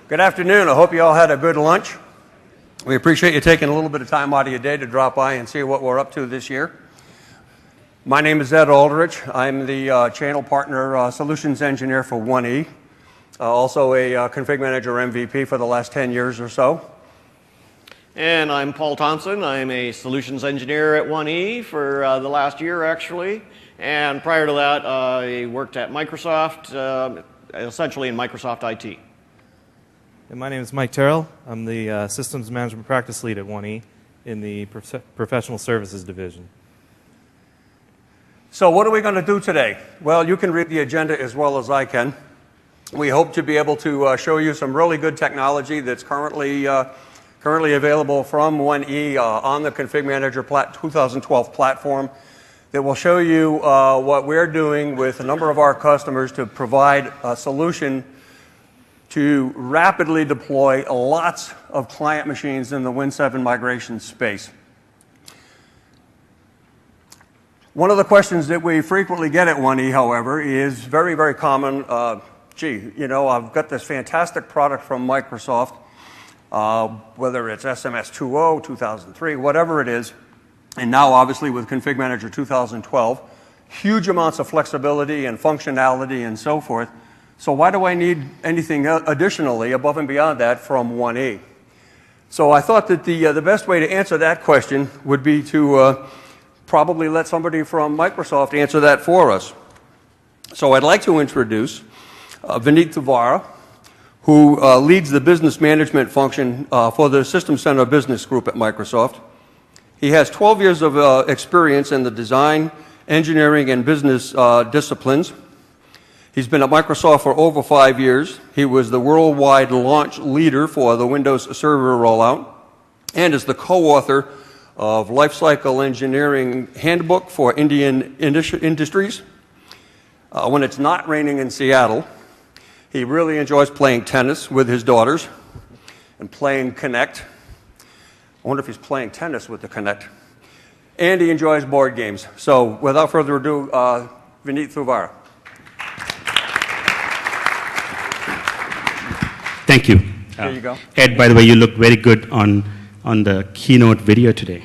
Good afternoon. I hope you all had a good lunch. We appreciate you taking a little bit of time out of your day to drop by and see what we're up to this year. My name is Ed Aldrich. I'm the channel partner solutions engineer for 1E, also a config manager MVP for the last 10 years or so. And I'm Paul Thompson. I'm a solutions engineer at 1E for the last year, actually. And prior to that, I worked at Microsoft, essentially in Microsoft IT. And my name is Mike Terrell. I'm the systems management practice lead at 1E in the professional services division. So what are we going to do today? Well, you can read the agenda as well as I can. We hope to be able to show you some really good technology that's currently available from 1E on the Config Manager 2012 platform that will show you what we're doing with a number of our customers to provide a solution to rapidly deploy lots of client machines in the Win 7 migration space. One of the questions that we frequently get at 1E, however, is very, very common. Gee, you know, I've got this fantastic product from Microsoft, whether it's SMS 2.0, 2003, whatever it is, and now obviously with Config Manager 2012, huge amounts of flexibility and functionality and so forth. So why do I need anything additionally above and beyond that from 1E? So I thought that the best way to answer that question would be to probably let somebody from Microsoft answer that for us. So I'd like to introduce Vineet Thuvara, who leads the business management function for the System Center Business Group at Microsoft. He has 12 years of experience in the design, engineering, and business disciplines. He's been at Microsoft for over 5 years. He was the worldwide launch leader for the Windows Server rollout and is the co-author of Lifecycle Engineering Handbook for Indian Industries. When it's not raining in Seattle, he really enjoys playing tennis with his daughters and playing Connect. I wonder if he's playing tennis with the Connect. And he enjoys board games. So without further ado, Vineet Thuvara. Thank you. There you go. Ed, by the way, you look very good on the keynote video today.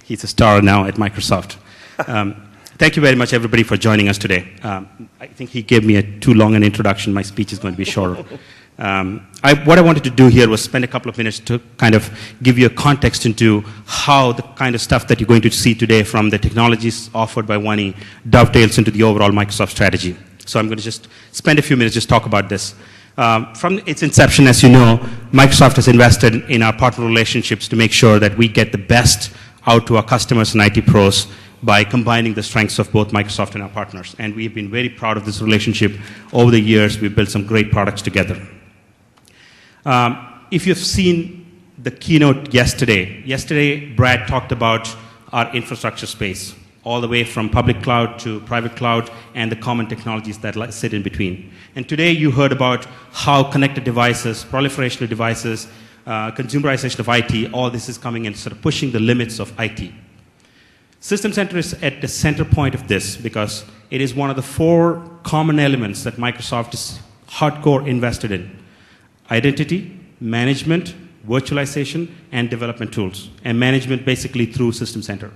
He's a star now at Microsoft. Thank you very much, everybody, for joining us today. I think he gave me too long an introduction. My speech is going to be shorter. What I wanted to do here was spend a couple of minutes to kind of give you a context into how the kind of stuff that you're going to see today from the technologies offered by 1E dovetails into the overall Microsoft strategy. So I'm going to just spend a few minutes just talk about this. From its inception, as you know, Microsoft has invested in our partner relationships to make sure that we get the best out to our customers and IT pros by combining the strengths of both Microsoft and our partners. And we've been very proud of this relationship. Over the years, we've built some great products together. If you've seen the keynote yesterday Brad talked about our infrastructure space, all the way from public cloud to private cloud and the common technologies that sit in between. And today you heard about how connected devices, proliferation of devices, consumerization of IT, all this is coming and sort of pushing the limits of IT. System Center is at the center point of this because it is one of the 4 common elements that Microsoft is hardcore invested in: identity, management, virtualization, and development tools. And management basically through System Center.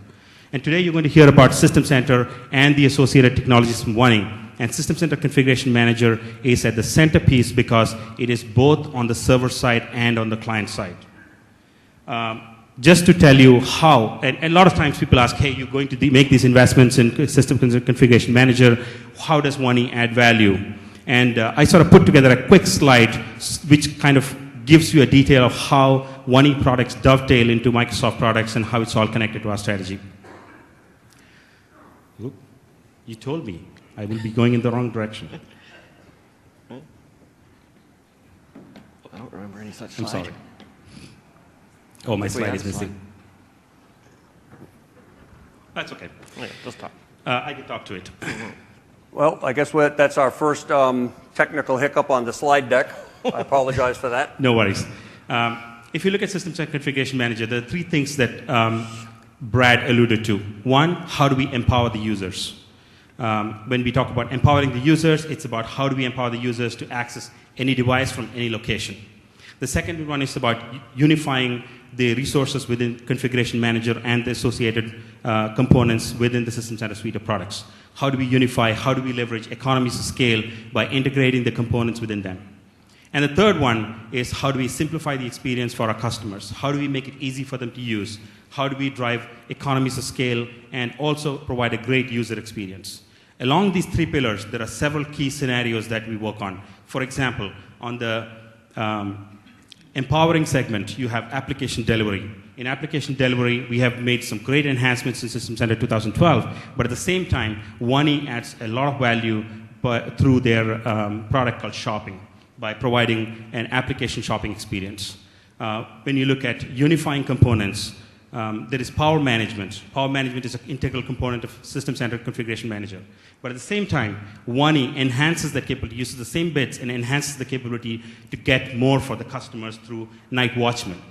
And today you're going to hear about System Center and the associated technologies from 1E. And System Center Configuration Manager is at the centerpiece because it is both on the server side and on the client side. Just to tell you how, and a lot of times people ask, hey, you're going to make these investments in System Configuration Manager, how does 1E add value? And I sort of put together a quick slide which kind of gives you a detail of how 1E products dovetail into Microsoft products and how it's all connected to our strategy. Oop, you told me I will be going in the wrong direction. I don't remember any such I'm slide. sorry. Oh, my slide is missing. That's okay. Yeah, just talk. I can talk to it. Well, I guess that's our first technical hiccup on the slide deck. I apologize for that. No worries. If you look at System Center Configuration Manager, there are 3 things that Brad alluded to. One, how do we empower the users? When we talk about empowering the users, it's about how do we empower the users to access any device from any location. The second one is about unifying the resources within Configuration Manager and the associated components within the System Center suite of products. How do we unify? How do we leverage economies of scale by integrating the components within them? And the third one is how do we simplify the experience for our customers? How do we make it easy for them to use? How do we drive economies of scale and also provide a great user experience? Along these three pillars, there are several key scenarios that we work on. For example, on the empowering segment, you have application delivery. In application delivery, we have made some great enhancements in System Center 2012, but at the same time, 1E adds a lot of value through their product called Shopping by providing an application shopping experience. When you look at unifying components, there is power management. Power management is an integral component of System Center Configuration Manager. But at the same time, 1E enhances that capability, uses the same bits and enhances the capability to get more for the customers through Night Watchman.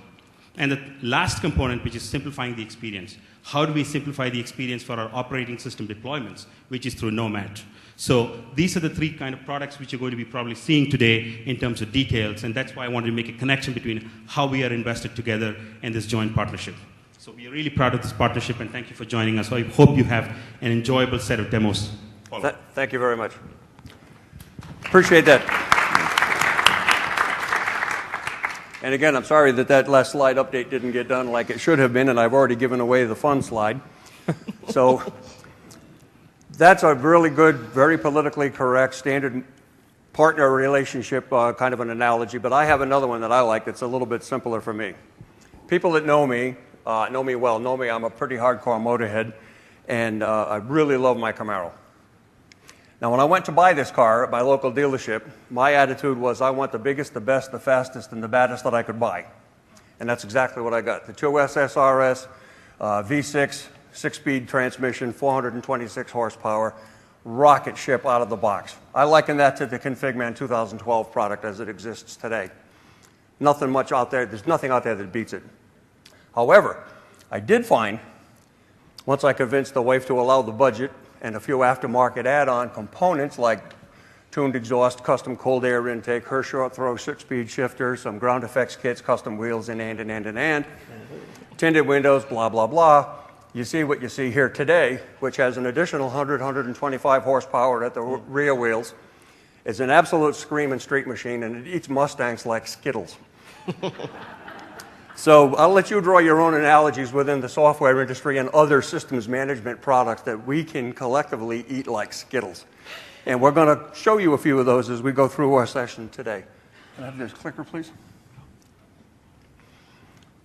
And the last component, which is simplifying the experience. How do we simplify the experience for our operating system deployments, which is through Nomad? So these are the three kind of products which you're going to be probably seeing today in terms of details, and that's why I wanted to make a connection between how we are invested together in this joint partnership. So we are really proud of this partnership, and thank you for joining us. I hope you have an enjoyable set of demos. Thank you very much. Appreciate that. And again, I'm sorry that last slide update didn't get done like it should have been, and I've already given away the fun slide. So that's a really good, very politically correct, standard partner relationship kind of an analogy, but I have another one that I like that's a little bit simpler for me. People that know me well, know me, I'm a pretty hardcore motorhead, and I really love my Camaro. Now, when I went to buy this car at my local dealership, my attitude was I want the biggest, the best, the fastest, and the baddest that I could buy. And that's exactly what I got. The 2S SRS, V6, 6-speed transmission, 426 horsepower, rocket ship out of the box. I liken that to the ConfigMan 2012 product as it exists today. Nothing much out there. There's nothing out there that beats it. However, I did find, once I convinced the wife to allow the budget and a few aftermarket add-on components like tuned exhaust, custom cold air intake, her short throw 6-speed shifter, some ground effects kits, custom wheels, and tinted windows, blah, blah, blah. You see what you see here today, which has an additional 125 horsepower at the rear wheels. It's an absolute screaming street machine, and it eats Mustangs like Skittles. So I'll let you draw your own analogies within the software industry and other systems management products that we can collectively eat like Skittles. And we're going to show you a few of those as we go through our session today. Can I have this clicker, please?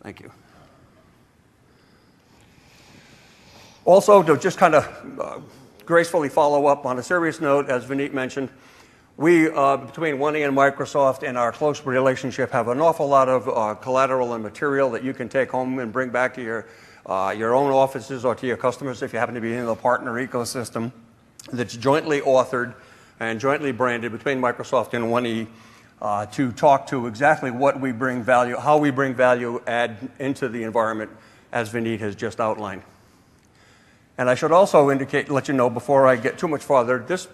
Thank you. Also, to just kind of gracefully follow up on a serious note, as Vineet mentioned, we, between 1E and Microsoft and our close relationship, have an awful lot of collateral and material that you can take home and bring back to your own offices or to your customers if you happen to be in the partner ecosystem that's jointly authored and jointly branded between Microsoft and 1E to talk to exactly what we bring value, how we bring value add into the environment, as Vineet has just outlined. And I should also let you know before I get too much farther, this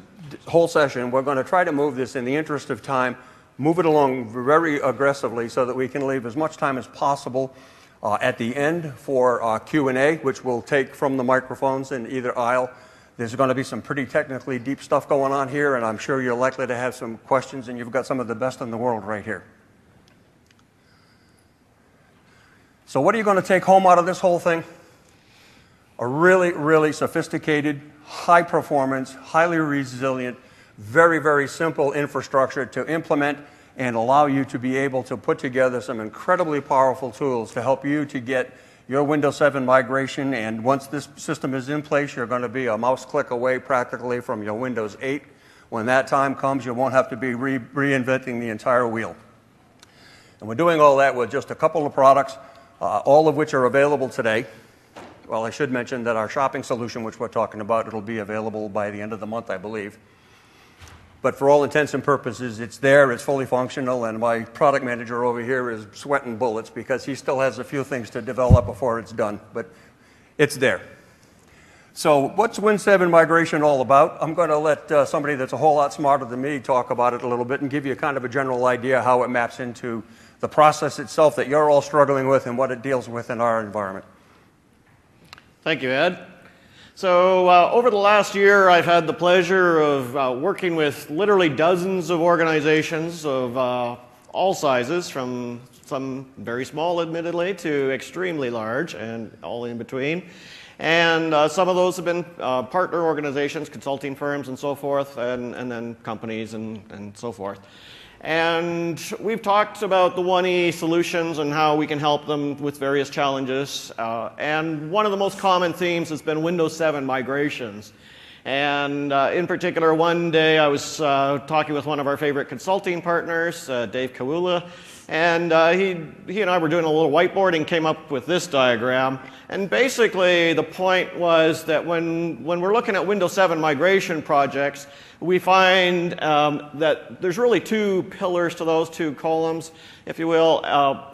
whole session, we're going to try to move this in the interest of time, move it along very aggressively so that we can leave as much time as possible at the end for Q&A, which we'll take from the microphones in either aisle. There's going to be some pretty technically deep stuff going on here, and I'm sure you're likely to have some questions, and you've got some of the best in the world right here. So what are you going to take home out of this whole thing? A really, really sophisticated, high performance, highly resilient, very, very simple infrastructure to implement and allow you to be able to put together some incredibly powerful tools to help you to get your Windows 7 migration. And once this system is in place, you're going to be a mouse click away practically from your Windows 8. When that time comes, you won't have to be reinventing the entire wheel. And we're doing all that with just a couple of products, all of which are available today. Well, I should mention that our shopping solution, which we're talking about, it'll be available by the end of the month, I believe. But for all intents and purposes, it's there, it's fully functional, and my product manager over here is sweating bullets because he still has a few things to develop before it's done, but it's there. So what's Win 7 migration all about? I'm going to let somebody that's a whole lot smarter than me talk about it a little bit and give you kind of a general idea how it maps into the process itself that you're all struggling with and what it deals with in our environment. Thank you, Ed. So over the last year, I've had the pleasure of working with literally dozens of organizations of all sizes, from some very small, admittedly, to extremely large and all in between. And some of those have been partner organizations, consulting firms, and so forth, and then companies and so forth. And we've talked about the 1E solutions and how we can help them with various challenges. And one of the most common themes has been Windows 7 migrations. And in particular, one day I was talking with one of our favorite consulting partners, Dave Kawula, and he and I were doing a little whiteboarding, came up with this diagram. And basically, the point was that when we're looking at Windows 7 migration projects, we find that there's really two pillars to those two columns, if you will,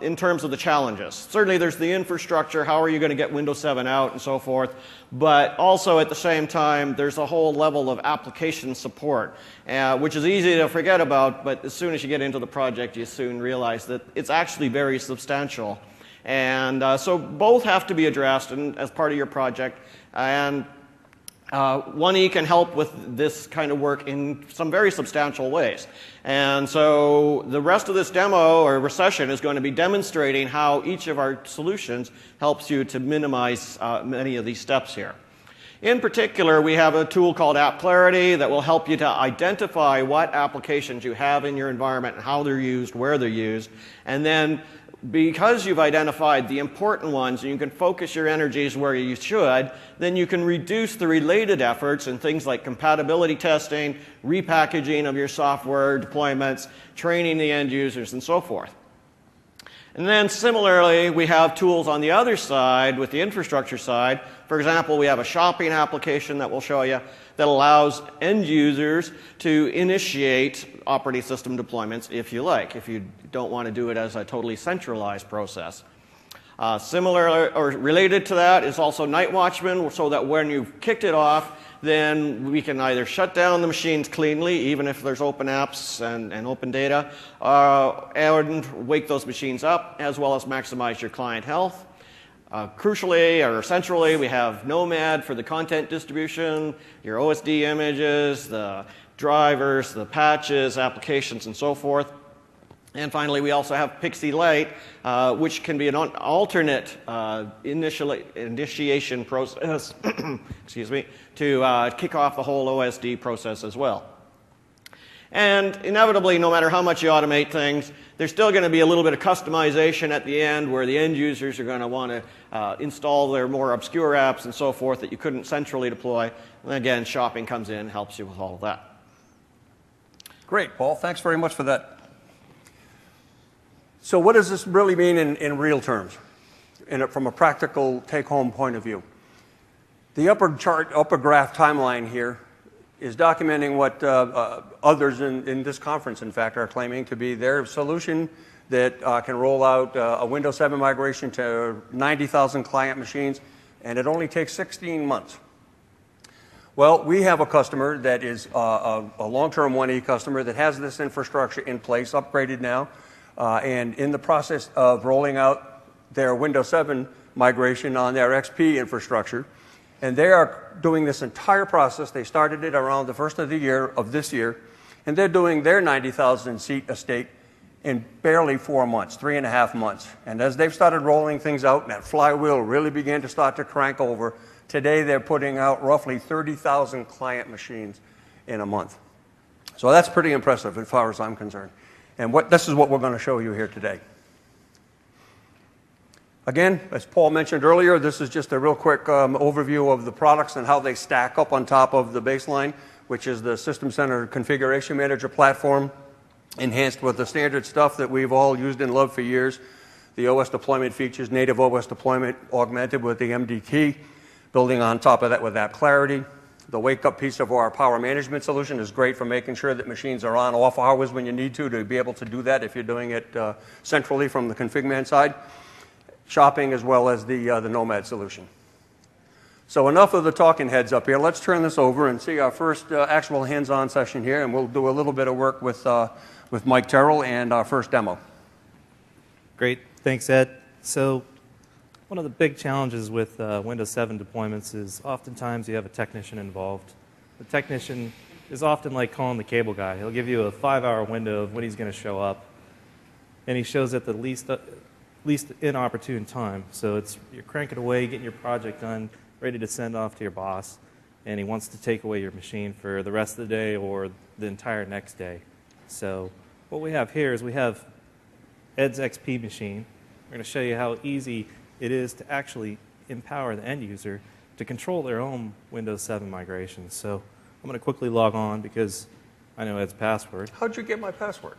in terms of the challenges. Certainly, there's the infrastructure, how are you going to get Windows 7 out and so forth, but also at the same time, there's a whole level of application support, which is easy to forget about, but as soon as you get into the project, you soon realize that it's actually very substantial. And so both have to be addressed as part of your project. And 1E can help with this kind of work in some very substantial ways. And so the rest of this demo or session is going to be demonstrating how each of our solutions helps you to minimize many of these steps here. In particular, we have a tool called App Clarity that will help you to identify what applications you have in your environment and how they're used, where they're used, and then because you've identified the important ones and you can focus your energies where you should, then you can reduce the related efforts in things like compatibility testing, repackaging of your software deployments, training the end users, and so forth. And then similarly, we have tools on the other side with the infrastructure side. For example, we have a shopping application that we'll show you that allows end users to initiate operating system deployments if you like, if you don't want to do it as a totally centralized process. Similar or related to that is also Night Watchman, so that when you've kicked it off, then we can either shut down the machines cleanly, even if there's open apps and open data, and wake those machines up, as well as maximize your client health. Crucially, or centrally, we have Nomad for the content distribution, your OSD images, the drivers, the patches, applications, and so forth. And finally, we also have Pixie Lite, which can be an alternate initiation process excuse me, to kick off the whole OSD process as well. And inevitably, no matter how much you automate things, there's still going to be a little bit of customization at the end where the end users are going to want to install their more obscure apps and so forth that you couldn't centrally deploy. And again, shopping comes in and helps you with all of that. Great, Paul. Thanks very much for that. So what does this really mean in real terms, from a practical take-home point of view? The upper graph timeline here is documenting what others in this conference, in fact, are claiming to be their solution that can roll out a Windows 7 migration to 90,000 client machines, and it only takes 16 months. Well, we have a customer that is a long-term 1E customer that has this infrastructure in place, upgraded now, and in the process of rolling out their Windows 7 migration on their XP infrastructure. And they are doing this entire process. They started it around the first of the year of this year, and they're doing their 90,000 seat estate in barely 4 months, 3.5 months. And as they've started rolling things out, and that flywheel really began to start to crank over, today they're putting out roughly 30,000 client machines in a month. So that's pretty impressive as far as I'm concerned. And this is what we're going to show you here today. Again, as Paul mentioned earlier, this is just a real quick overview of the products and how they stack up on top of the baseline, which is the System Center Configuration Manager platform, enhanced with the standard stuff that we've all used and loved for years, the OS deployment features, native OS deployment augmented with the MDT, building on top of that with App Clarity. The wake-up piece of our power management solution is great for making sure that machines are on off hours when you need to be able to do that if you're doing it centrally from the config man side. Shopping as well as the Nomad solution. So enough of the talking heads up here. Let's turn this over and see our first actual hands-on session here, and we'll do a little bit of work with Mike Terrell and our first demo. Great. Thanks, Ed. So one of the big challenges with Windows 7 deployments is oftentimes you have a technician involved. The technician is often like calling the cable guy. He'll give you a 5-hour window of when he's going to show up, and he shows at the least inopportune time. So you're cranking away, getting your project done, ready to send off to your boss, and he wants to take away your machine for the rest of the day or the entire next day. So what we have here is we have Ed's XP machine. We're going to show you how easy it is to actually empower the end user to control their own Windows 7 migration. So I'm going to quickly log on because I know Ed's password. How'd you get my password?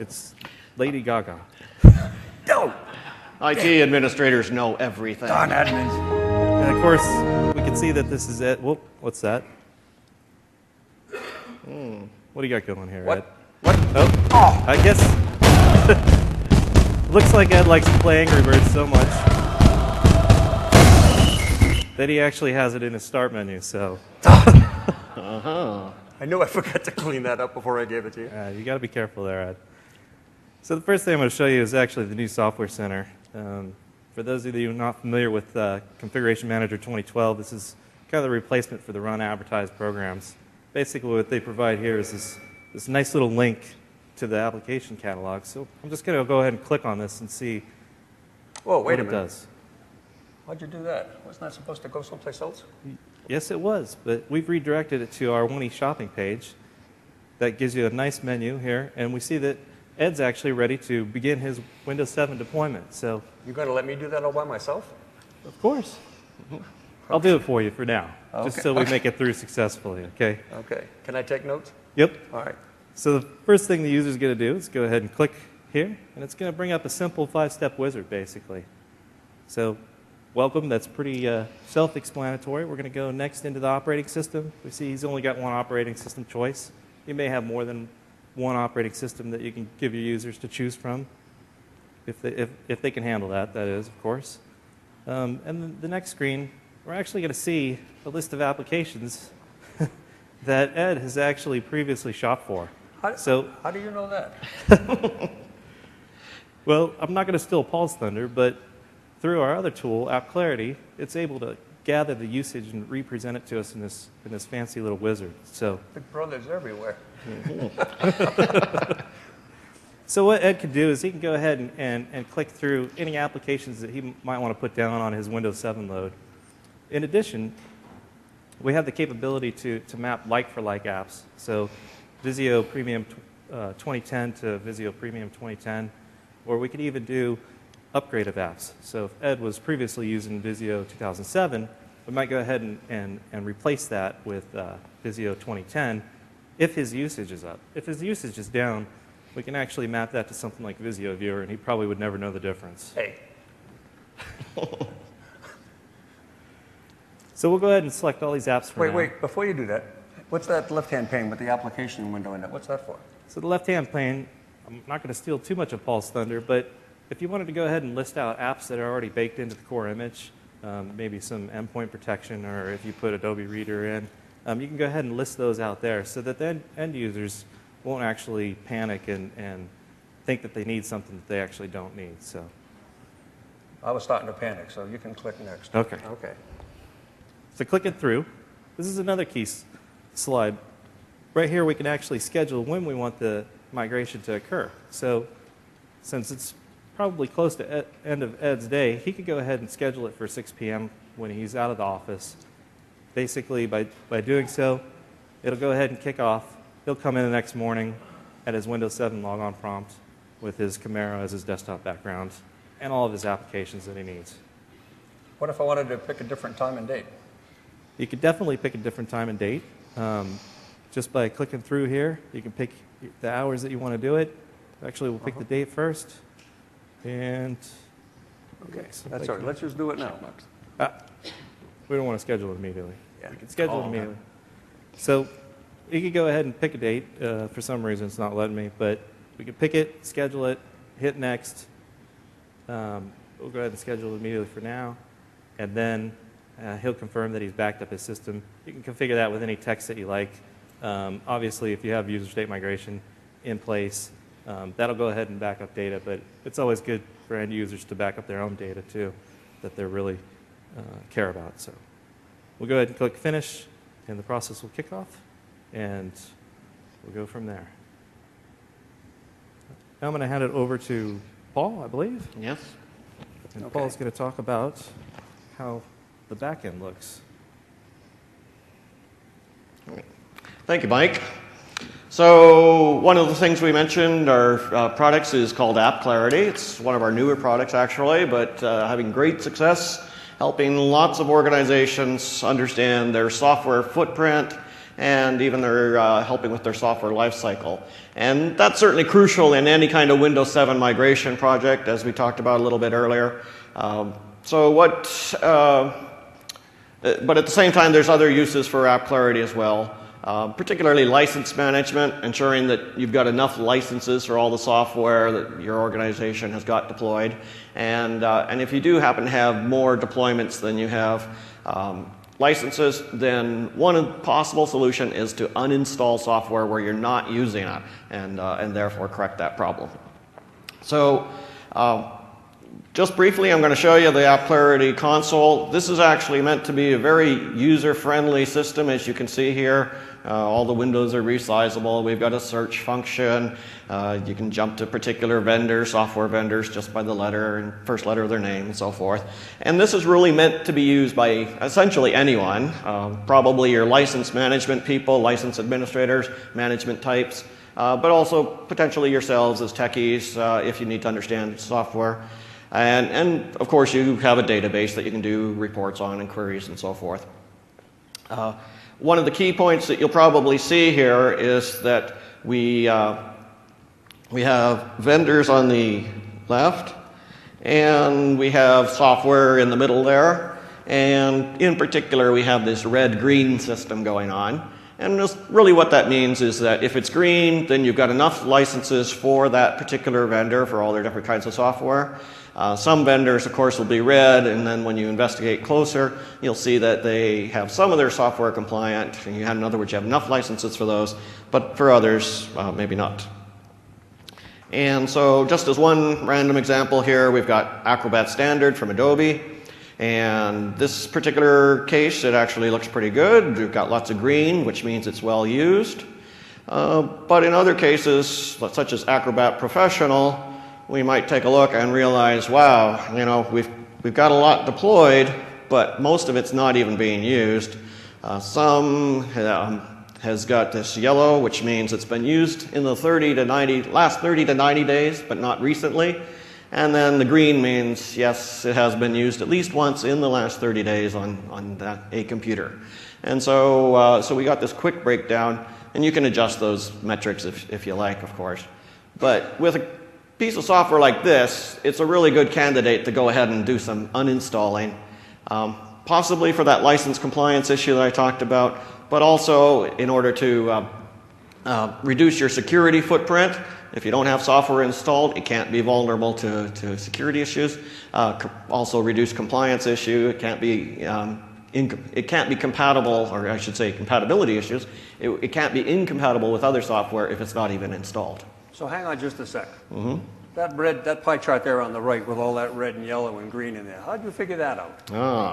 It's Lady Gaga. No! IT administrators know everything. Darn admins. And of course, we can see that this is Ed. Whoop, what's that? What do you got going here, What? Ed? What? Oh, I guess. Looks like Ed likes to play Angry Birds so much that he actually has it in his start menu. So I knew I forgot to clean that up before I gave it to you. you got to be careful there, Ed. So the first thing I'm going to show you is actually the new Software Center. For those of you who are not familiar with Configuration Manager 2012, this is kind of the replacement for the run advertised programs. Basically what they provide here is this nice little link to the application catalog. So I'm just going to go ahead and click on this and see Whoa, wait what a it minute. does. Why'd you do that? Wasn't that supposed to go someplace else? Yes, it was, but we've redirected it to our 1E shopping page. That gives you a nice menu here, and we see that Ed's actually ready to begin his Windows 7 deployment. So, You going to let me do that all by myself? of course, I'll do it for you for now, just Okay. so we make it through successfully, okay? Okay. Can I take notes? Yep. All right. So the first thing the user is going to do is go ahead and click here, and it's going to bring up a simple 5-step wizard, basically. So, welcome. That's pretty self-explanatory. We're going to go next into the operating system. We see he's only got one operating system choice. You may have more than one operating system that you can give your users to choose from, if they can handle that, that is, of course. And then the next screen, we're actually going to see a list of applications that Ed has actually previously shopped for. How do you know that? Well, I'm not going to steal Paul's thunder, but through our other tool, App Clarity, it's able to gather the usage and represent it to us in this fancy little wizard. So, Big Brother's everywhere. so what Ed can do is he can go ahead and click through any applications that he might want to put down on his Windows 7 load. In addition, we have the capability to map like-for-like apps. So Visio Premium 2010 to Visio Premium 2010, or we could even do upgrade of apps. So if Ed was previously using Visio 2007, we might go ahead and replace that with Visio 2010 if his usage is up. If his usage is down, we can actually map that to something like Visio Viewer, and he probably would never know the difference. Hey. So we'll go ahead and select all these apps for now. Wait. Before you do that, what's that left-hand pane with the application window in it? What's that for? So the left-hand pane, I'm not going to steal too much of Paul's thunder, but if you wanted to go ahead and list out apps that are already baked into the core image, maybe some endpoint protection, or if you put Adobe Reader in, you can go ahead and list those out there so that then end users won't actually panic and think that they need something that they actually don't need. So, I was starting to panic, so you can click next. Okay. Okay. So clicking through, this is another key slide. Right here we can actually schedule when we want the migration to occur. So since it's probably close to end of Ed's day, he could go ahead and schedule it for 6 p.m. when he's out of the office. Basically, by doing so, it'll go ahead and kick off. He'll come in the next morning at his Windows 7 logon prompt with his Camaro as his desktop background and all of his applications that he needs. What if I wanted to pick a different time and date? You could definitely pick a different time and date. Just by clicking through here, you can pick the hours that you want to do it. Actually, we'll pick the date first. And Okay, that's all right. Let's just do it now. we don't want to schedule it immediately. Yeah. We can schedule it immediately. So you could go ahead and pick a date. For some reason, it's not letting me, but we can pick it, schedule it, hit next. We'll go ahead and schedule it immediately for now, and then He'll confirm that he's backed up his system. You can configure that with any text that you like. Obviously, if you have user state migration in place, that'll go ahead and back up data, but it's always good for end users to back up their own data too, that they really care about. So we'll go ahead and click finish, and the process will kick off, and we'll go from there. Now I'm going to hand it over to Paul, I believe. Yes. And Okay. Paul's going to talk about how the back end looks. Thank you, Mike. So one of the things we mentioned, our products, is called App Clarity. It's one of our newer products, actually, but having great success, helping lots of organizations understand their software footprint, and even their helping with their software lifecycle. And that's certainly crucial in any kind of Windows 7 migration project, as we talked about a little bit earlier. But at the same time, there's other uses for App Clarity as well, particularly license management, ensuring that you've got enough licenses for all the software that your organization has got deployed. And if you do happen to have more deployments than you have licenses, then one possible solution is to uninstall software where you're not using it, and therefore correct that problem. So just briefly, I'm going to show you the App Clarity console. This is actually meant to be a very user-friendly system, as you can see here. All the windows are resizable. We've got a search function. You can jump to particular vendors, software vendors, just by the letter and first letter of their name and so forth. And this is really meant to be used by essentially anyone, probably your license management people, license administrators, management types, but also potentially yourselves as techies if you need to understand software. And of course, you have a database that you can do reports on and queries and so forth. One of the key points that you'll probably see here is that we have vendors on the left, and we have software in the middle there. And in particular, we have this red-green system going on. And really what that means is that if it's green, then you've got enough licenses for that particular vendor for all their different kinds of software. Some vendors, of course, will be red, and then when you investigate closer, you'll see that they have some of their software compliant. And in other words, you have enough licenses for those, but for others, maybe not. And so just as one random example here, we've got Acrobat Standard from Adobe. And this particular case, it actually looks pretty good. We've got lots of green, which means it's well used. But in other cases, such as Acrobat Professional, we might take a look and realize, wow, you know, we've got a lot deployed, but most of it's not even being used. Some has got this yellow, which means it's been used in the last 30 to 90 days, but not recently. And then the green means, yes, it has been used at least once in the last 30 days on a computer. And so we got this quick breakdown, and you can adjust those metrics if you like, of course. But with a piece of software like this, it's a really good candidate to go ahead and do some uninstalling, possibly for that license compliance issue that I talked about, but also in order to reduce your security footprint. If you don't have software installed, it can't be vulnerable to security issues. Also reduce compliance issue. It can't be compatible, or I should say compatibility issues. It can't be incompatible with other software if it's not even installed. So hang on just a sec. That pie chart there on the right with all that red and yellow and green in there, how'd you figure that out?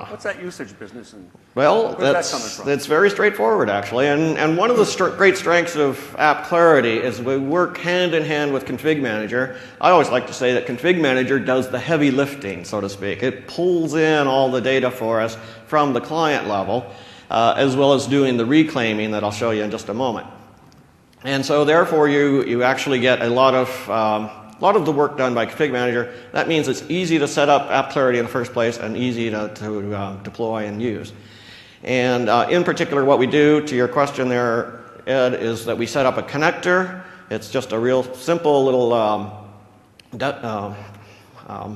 What's that usage business? And well, where's that coming from? That's very straightforward, actually. And one of the great strengths of App Clarity is we work hand in hand with Config Manager. I always like to say that Config Manager does the heavy lifting, so to speak. It pulls in all the data for us from the client level, as well as doing the reclaiming that I'll show you in just a moment. And so therefore you actually get a lot of the work done by Config Manager. That means it's easy to set up App Clarity in the first place and easy to deploy and use. And in particular, what we do, to your question there, Ed, is that we set up a connector. It's just a real simple little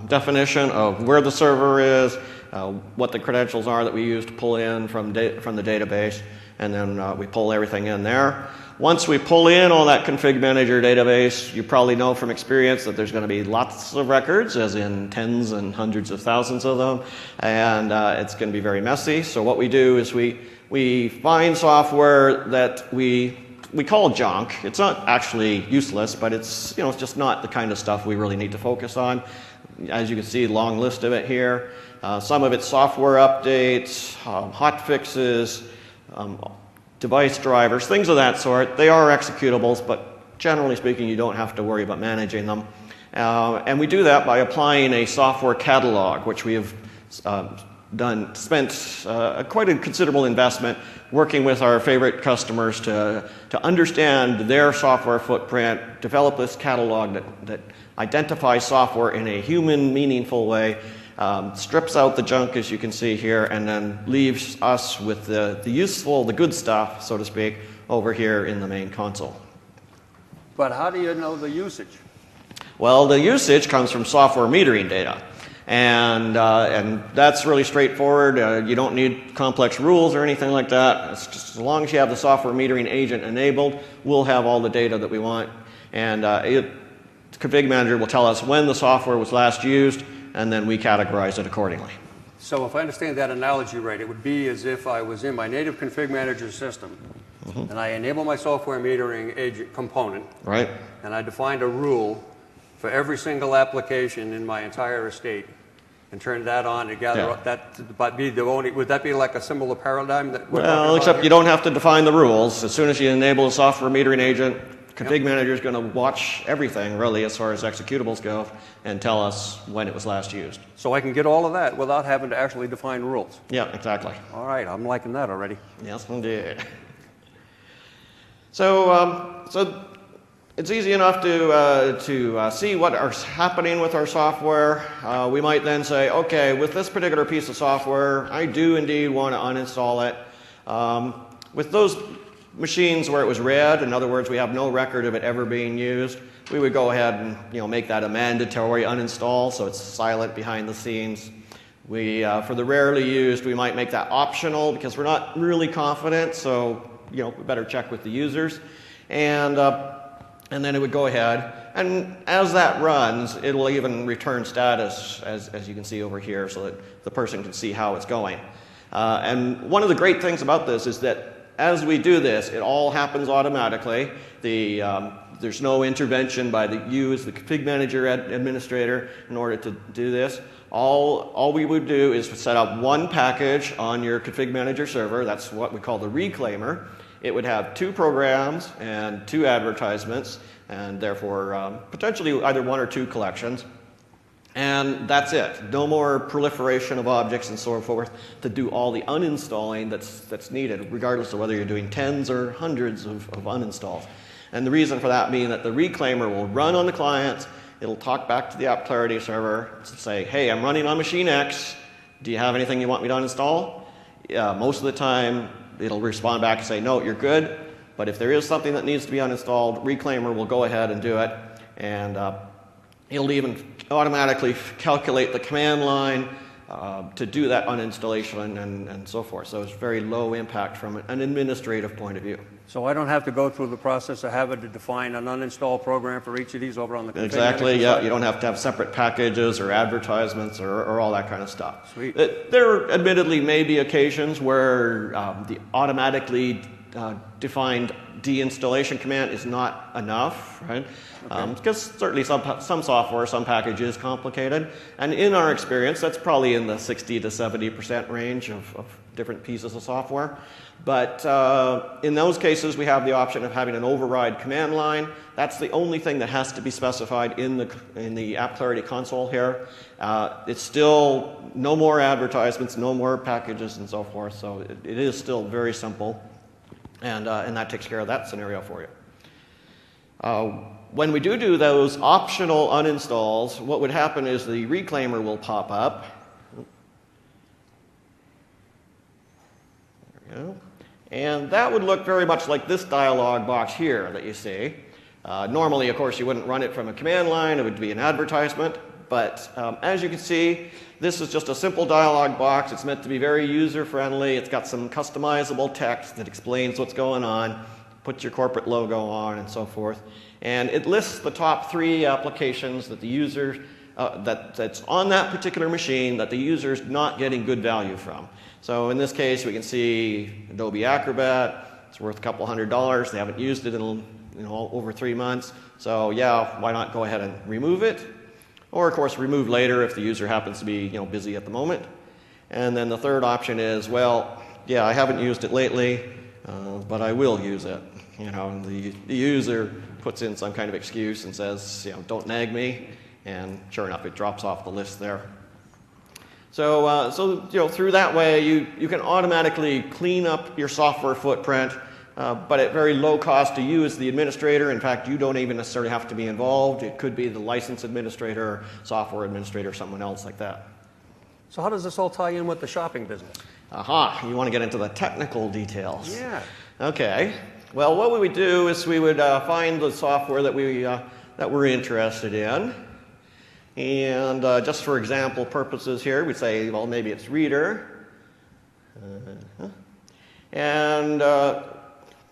definition of where the server is, what the credentials are that we use to pull in from the database, and then we pull everything in there. Once we pull in all that config manager database, you probably know from experience that there's going to be lots of records, as in tens and hundreds of thousands of them, and it's going to be very messy. So what we do is we find software that we call junk. It's not actually useless, but it's it's just not the kind of stuff we really need to focus on. As you can see, long list of it here. Some of it's software updates, hot fixes, device drivers, things of that sort. They are executables, but generally speaking, you don't have to worry about managing them. And we do that by applying a software catalog, which we have spent quite a considerable investment working with our favorite customers to understand their software footprint, develop this catalog that identifies software in a human, meaningful way, strips out the junk, as you can see here, and then leaves us with the useful, the good stuff, so to speak, over here in the main console. But how do you know the usage? Well, the usage comes from software metering data. And that's really straightforward. You don't need complex rules or anything like that. It's just as long as you have the software metering agent enabled, we'll have all the data that we want. And config manager will tell us when the software was last used, and then we categorize it accordingly. So if I understand that analogy right, it would be as if I was in my native config manager system, and I enable my software metering agent component, Right. and I defined a rule for every single application in my entire estate, and turn that on and gather up that. But would that be like a similar paradigm that we're talking Well, about except here? you don't have to define the rules. As soon as you enable a software metering agent, config manager is going to watch everything, really, as far as executables go, and tell us when it was last used. So I can get all of that without having to actually define rules. Yeah, exactly. All right, I'm liking that already. Yes, indeed. So it's easy enough to see what is happening with our software. We might then say, okay, with this particular piece of software, I do indeed want to uninstall it. With those machines where it was read, in other words, we have no record of it ever being used, we would go ahead and make that a mandatory uninstall, so it's silent behind the scenes. For the rarely used, we might make that optional because we're not really confident, so we better check with the users. And then it would go ahead, and as that runs, it will even return status, as you can see over here, so that the person can see how it's going. And one of the great things about this is that as we do this, it all happens automatically. There's no intervention by you as the config manager administrator in order to do this. All we would do is set up one package on your config manager server. That's what we call the reclaimer. It would have 2 programs and 2 advertisements, and therefore potentially either 1 or 2 collections. And that's it. No more proliferation of objects and so forth to do all the uninstalling that's needed, regardless of whether you're doing tens or hundreds of uninstalls. And the reason for that being that the reclaimer will run on the client, it'll talk back to the app clarity server to say, hey, I'm running on machine X. Do you have anything you want me to uninstall? Most of the time, it'll respond back and say, no, you're good. But if there is something that needs to be uninstalled, reclaimer will go ahead and do it. And it'll even automatically calculate the command line to do that uninstallation and so forth. So it's very low impact from an administrative point of view. So I don't have to go through the process of having to define an uninstall program for each of these over on the config Exactly, manager yeah. side? You don't have to have separate packages or advertisements or all that kind of stuff. Sweet. There admittedly may be occasions where the automatically defined deinstallation command is not enough, right? Because certainly some software, some package is complicated. And in our experience, that's probably in the 60 to 70% range of different pieces of software. But in those cases, we have the option of having an override command line. That's the only thing that has to be specified in the App Clarity console here. It's still no more advertisements, no more packages, and so forth. So it is still very simple. And that takes care of that scenario for you. When we do those optional uninstalls, what would happen is the reclaimer will pop up. There we go. And that would look very much like this dialog box here that you see. Normally, of course, you wouldn't run it from a command line. It would be an advertisement. But as you can see, this is just a simple dialog box. It's meant to be very user-friendly. It's got some customizable text that explains what's going on. put your corporate logo on, and so forth. And it lists the top 3 applications that the user, that's on that particular machine that the user is not getting good value from. So in this case, we can see Adobe Acrobat. It's worth a couple $100. They haven't used it in over 3 months. So yeah, why not go ahead and remove it? Or of course, remove later if the user happens to be busy at the moment. And then the third option is, well, yeah, I haven't used it lately, but I will use it. The user puts in some kind of excuse and says, don't nag me, and sure enough, it drops off the list there. So, through that way, you can automatically clean up your software footprint, but at very low cost to you as the administrator. In fact, you don't even necessarily have to be involved. It could be the license administrator, software administrator, someone else like that. So how does this all tie in with the shopping business? Aha, you want to get into the technical details. Yeah. Okay. Well, what we would do is we would find the software that we're interested in. And just for example purposes here, we'd say, well, maybe it's Reader.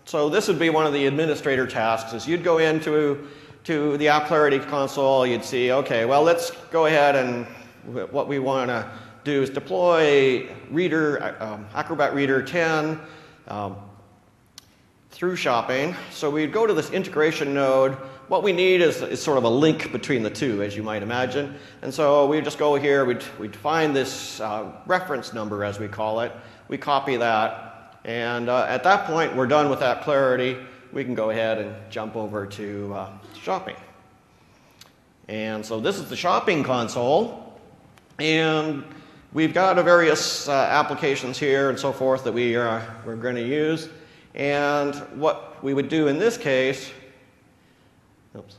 So this would be one of the administrator tasks, is you'd go into the App Clarity console, you'd see, okay, well, let's go ahead and what we want to do is deploy Acrobat Reader 10 through shopping. So we'd go to this integration node. What we need is sort of a link between the two, as you might imagine. And so we'd just go here, we'd find this reference number, as we call it. We copy that. And at that point, we're done with App Clarity. We can go ahead and jump over to shopping. And so this is the shopping console. And we've got various applications here and so forth that we're going to use. And what we would do in this case, oops.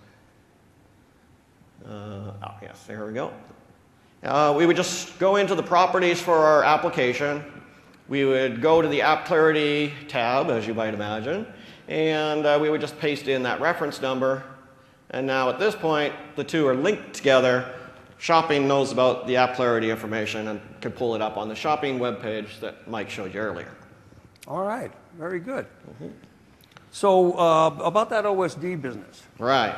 Yes, there we go. We would just go into the properties for our application. We would go to the App Clarity tab, as you might imagine, and we would just paste in that reference number. And now at this point, the two are linked together. Shopping knows about the App Clarity information and can pull it up on the shopping webpage that Mike showed you earlier. All right, very good. So about that OSD business. Right.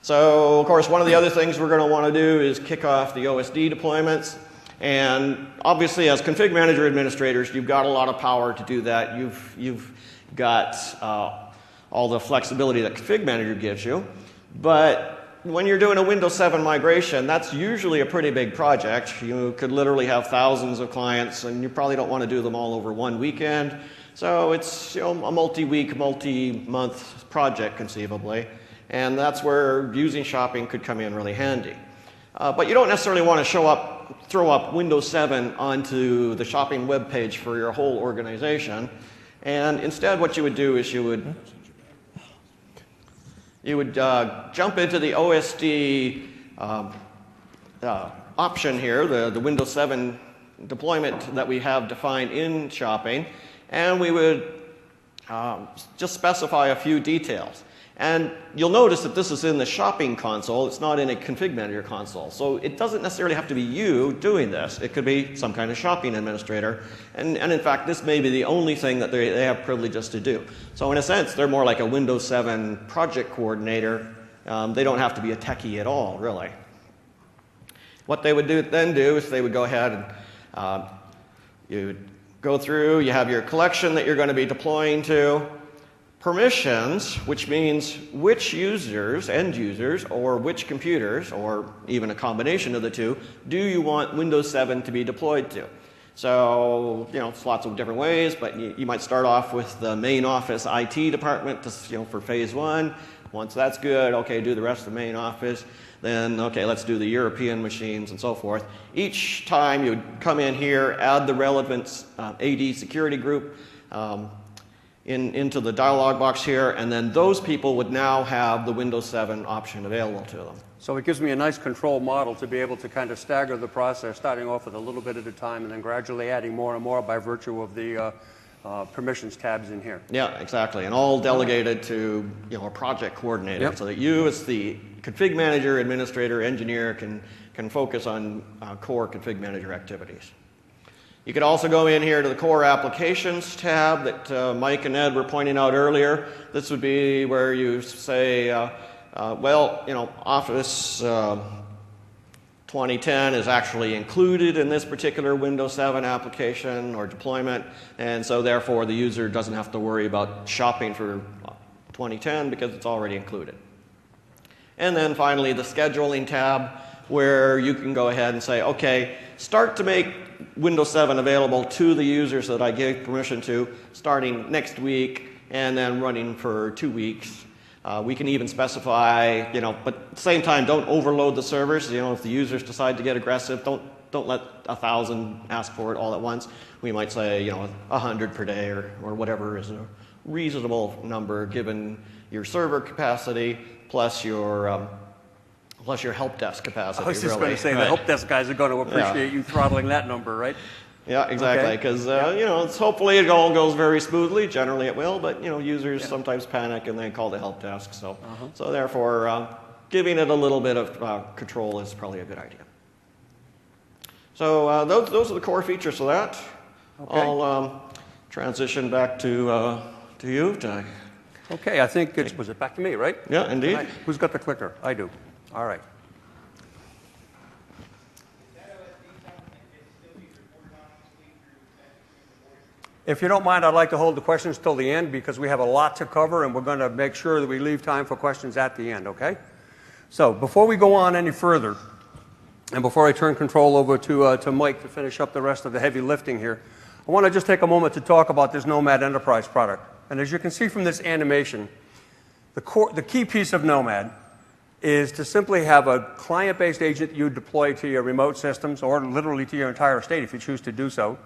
So, of course, one of the other things we're going to want to do is kick off the OSD deployments. And obviously, as config manager administrators, you've got a lot of power to do that. You've got all the flexibility that config manager gives you. But when you're doing a Windows 7 migration, that's usually a pretty big project. You could literally have thousands of clients, and you probably don't want to do them all over one weekend. So it's a multi-week, multi-month project, conceivably. And that's where using shopping could come in really handy. But you don't necessarily want to throw up Windows 7 onto the shopping web page for your whole organization. And instead, what you would do is you would jump into the OSD option here, the Windows 7 deployment that we have defined in shopping, and we would just specify a few details. And you'll notice that this is in the shopping console. It's not in a config manager console. So it doesn't necessarily have to be you doing this. It could be some kind of shopping administrator. And in fact, this may be the only thing that they have privileges to do. So in a sense, they're more like a Windows 7 project coordinator. They don't have to be a techie at all, really. What they would then do is they would go ahead and you would go through. You have your collection that you're going to be deploying to. Permissions, which means which users, end users, or which computers, or even a combination of the two, do you want Windows 7 to be deployed to? So, it's lots of different ways, but you might start off with the main office IT department for phase 1. Once that's good, okay, do the rest of the main office. Then, okay, let's do the European machines and so forth. Each time you would come in here, add the relevant AD security group, into the dialog box here, and then those people would now have the Windows 7 option available to them. So it gives me a nice control model to be able to kind of stagger the process, starting off with a little bit at a time and then gradually adding more and more by virtue of the permissions tabs in here. Yeah, exactly, and all delegated to a project coordinator, so that you as the config manager, administrator, engineer can focus on core config manager activities. You could also go in here to the Core Applications tab that Mike and Ed were pointing out earlier. This would be where you say, well, you know, Office 2010 is actually included in this particular Windows 7 application or deployment, and so therefore the user doesn't have to worry about shopping for 2010 because it's already included. And then finally the Scheduling tab, where you can go ahead and say, okay, start to make Windows 7 available to the users that I gave permission to starting next week and then running for 2 weeks. We can even specify, you know, but at the same time, don't overload the servers. You know, if the users decide to get aggressive, don't let 1,000 ask for it all at once. We might say, you know, 100 per day or whatever is a reasonable number given your server capacity plus your help desk capacity. I was just going to say, the help desk guys are going to appreciate you throttling that number, right? Yeah, exactly. Because you know, it's hopefully it all goes very smoothly. Generally, it will, but you know, users sometimes panic and they call the help desk. So, so therefore, giving it a little bit of control is probably a good idea. So those are the core features of that. Okay. I'll transition back to you. Okay, I think was it back to me, right? Yeah, indeed. Who's got the clicker? I do. All right. If you don't mind, I'd like to hold the questions till the end because we have a lot to cover and we're going to make sure that we leave time for questions at the end, okay? So before we go on any further, and before I turn control over to Mike to finish up the rest of the heavy lifting here, I want to just take a moment to talk about this Nomad Enterprise product. And as you can see from this animation, the key piece of Nomad is to simply have a client-based agent you deploy to your remote systems or literally to your entire estate if you choose to do so.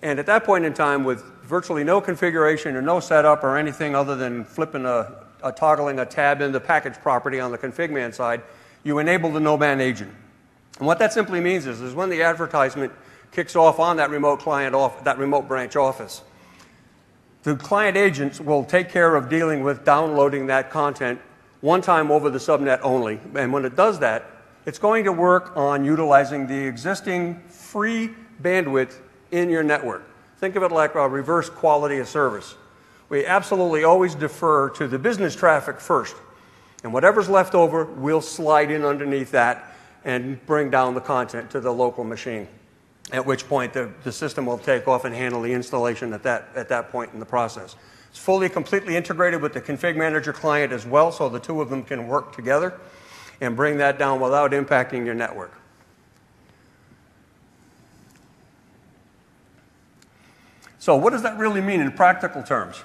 And at that point in time, with virtually no configuration or no setup or anything other than flipping toggling a tab in the package property on the config-man side, you enable the Nomad agent. And what that simply means is when the advertisement kicks off on that remote that remote branch office, the client agents will take care of dealing with downloading that content one time over the subnet only. And when it does that, it's going to work on utilizing the existing free bandwidth in your network. Think of it like a reverse quality of service. We absolutely always defer to the business traffic first. And whatever's left over, we'll slide in underneath that and bring down the content to the local machine, at which point the system will take off and handle the installation at that point in the process. It's fully, completely integrated with the config manager client as well, so the two of them can work together and bring that down without impacting your network. So what does that really mean in practical terms?